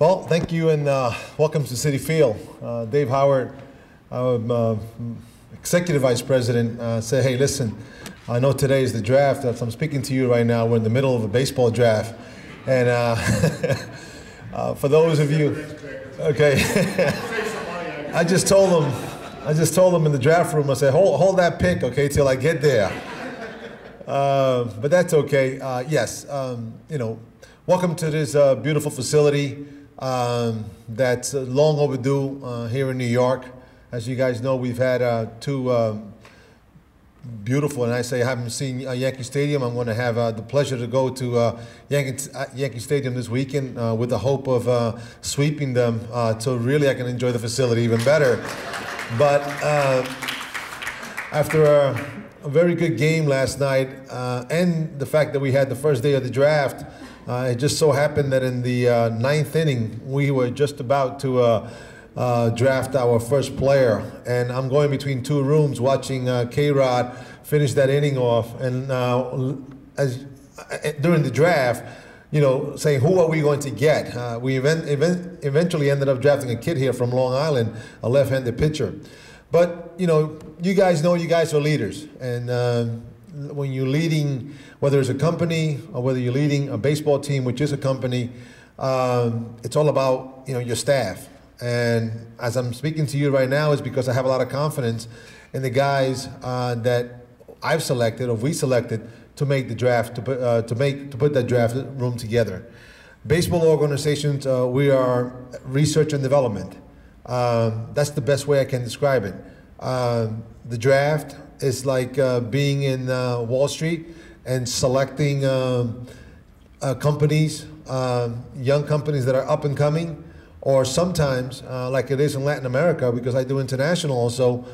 Well, thank you and welcome to Citi Field. Dave Howard, Executive Vice President, said, hey, listen, I know today is the draft. As I'm speaking to you right now, we're in the middle of a baseball draft. And for those of you, okay, I just told them in the draft room, I said, hold that pick, okay, till I get there. But that's okay. Yes, welcome to this beautiful facility that's long overdue here in New York. As you guys know, we've had two beautiful, and I say I haven't seen Yankee Stadium. I'm going to have the pleasure to go to Yankee Stadium this weekend with the hope of sweeping them so really I can enjoy the facility even better. But after a very good game last night and the fact that we had the first day of the draft, it just so happened that in the ninth inning, we were just about to draft our first player. And I'm going between two rooms watching K-Rod finish that inning off. And during the draft, saying, who are we going to get? We eventually ended up drafting a kid here from Long Island, a left-handed pitcher. But, you guys know you guys are leaders. And when you're leading, whether it's a company or whether you're leading a baseball team, which is a company, it's all about, your staff. And as I'm speaking to you right now is because I have a lot of confidence in the guys that I've selected or we selected to make the draft, to put that draft room together. Baseball organizations, we are research and development. That's the best way I can describe it. The draft is like being in Wall Street and selecting companies, young companies that are up and coming, or sometimes, like it is in Latin America, because I do international also,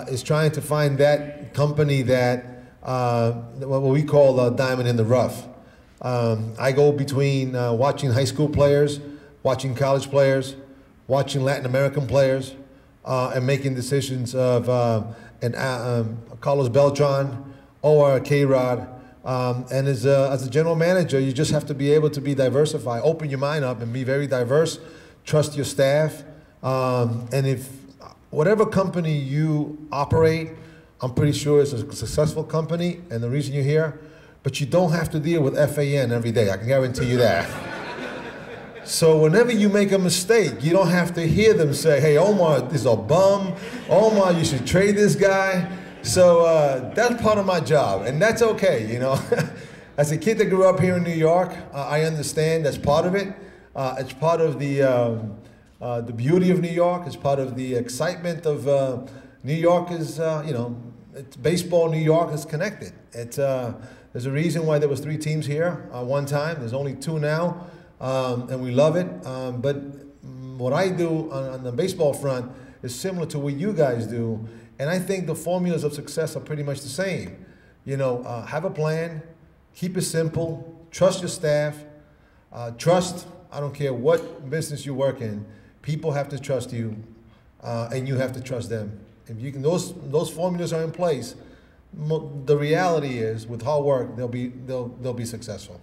is trying to find that company that, what we call a diamond in the rough. I go between watching high school players, watching college players, watching Latin American players, and making decisions of Carlos Beltran or K-Rod. And as a general manager, you just have to be able to be diversified, open your mind up and be very diverse, trust your staff. And if whatever company you operate, I'm pretty sure it's a successful company and the reason you're here, but you don't have to deal with FAN every day, I can guarantee you that. So whenever you make a mistake, you don't have to hear them say, hey, Omar is a bum. Omar, you should trade this guy. So that's part of my job, and that's okay, As a kid that grew up here in New York, I understand that's part of it. It's part of the beauty of New York. It's part of the excitement of New York is, it's baseball. New York is connected. It's, there's a reason why there was 3 teams here one time. There's only 2 now. And we love it, but what I do on the baseball front is similar to what you guys do, and I think the formulas of success are pretty much the same. Have a plan, keep it simple, trust your staff, trust, I don't care what business you work in, people have to trust you, and you have to trust them. If you can, those formulas are in place, the reality is with hard work, they'll be successful.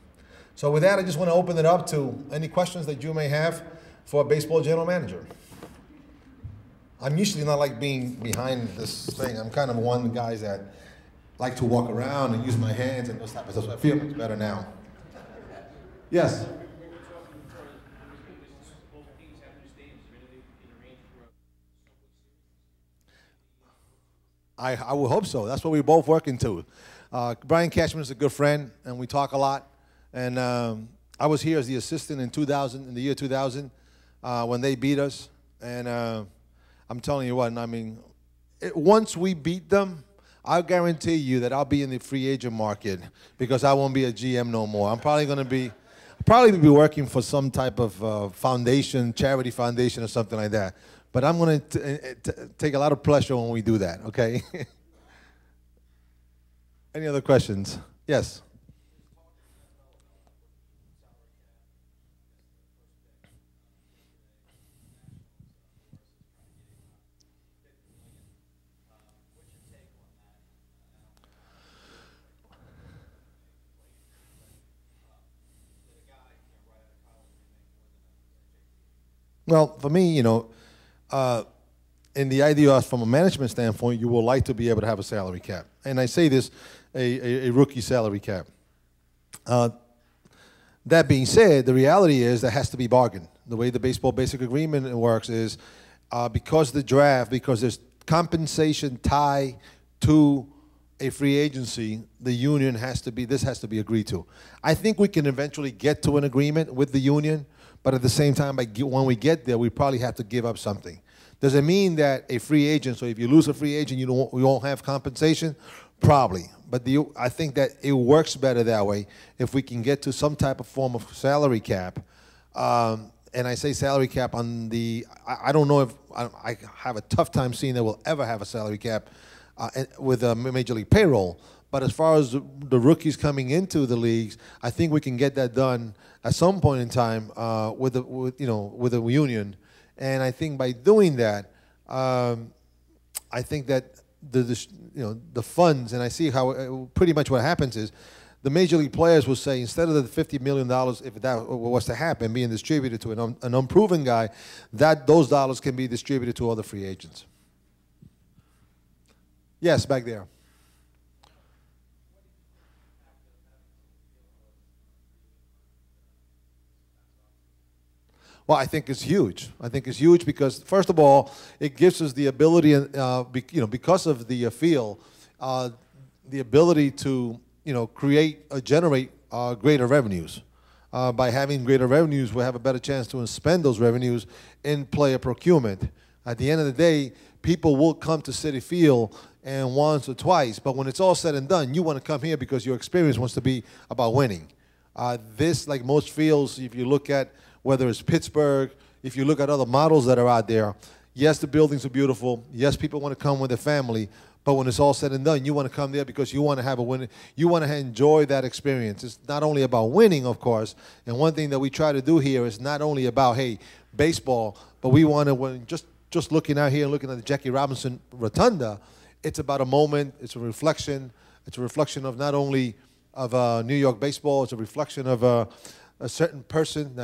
So with that, I just want to open it up to any questions that you may have for a baseball general manager. I'm usually not like being behind this thing. I'm kind of one of the guys that like to walk around and use my hands and those type of stuff. So I feel much better now. Yes? I would hope so. That's what we're both working to. Brian Cashman is a good friend, and we talk a lot. And I was here as the assistant in the year 2000, when they beat us. And I'm telling you what, once we beat them, I'll guarantee you that I'll be in the free agent market because I won't be a GM no more. I'm probably going to be working for some type of foundation, charity foundation or something like that. But I'm going to take a lot of pleasure when we do that, okay? Any other questions? Yes. Well, for me, uh, in the idea from a management standpoint, you would like to be able to have a salary cap. And I say this, a rookie salary cap. That being said, the reality is that has to be bargained. The way the baseball basic agreement works is because the draft, because there's compensation tied to a free agency, the union has to be, this has to be agreed to. I think we can eventually get to an agreement with the union, but at the same time, when we get there, we probably have to give up something. Does it mean that a free agent, so if you lose a free agent, you won't have compensation? Probably. But I think that it works better that way if we can get to some type of form of salary cap. And I say salary cap on the, I don't know if, I have a tough time seeing that we'll ever have a salary cap with a Major League payroll. But as far as the rookies coming into the leagues, I think we can get that done at some point in time with the union. And I think by doing that, I think that the funds, and I see how pretty much what happens is the major league players will say, instead of the $50 million, if that was to happen, being distributed to an unproven guy, that those dollars can be distributed to other free agents. Yes, back there. Well, I think it's huge. I think it's huge because, first of all, it gives us the ability, because of the field, the ability to, generate greater revenues. By having greater revenues, we'll have a better chance to spend those revenues in player procurement. At the end of the day, people will come to Citi Field and once or twice, but when it's all said and done, you want to come here because your experience wants to be about winning. This, like most fields, if you look at whether it's Pittsburgh, if you look at other models that are out there, yes, the buildings are beautiful. Yes, people want to come with their family. But when it's all said and done, you want to come there because you want to have a win. You want to enjoy that experience. It's not only about winning, of course. And one thing that we try to do here is not only about, hey, baseball, but we want to, just looking out here and looking at the Jackie Robinson Rotunda, it's about a moment. It's a reflection. It's a reflection of not only of New York baseball. It's a reflection of a certain person,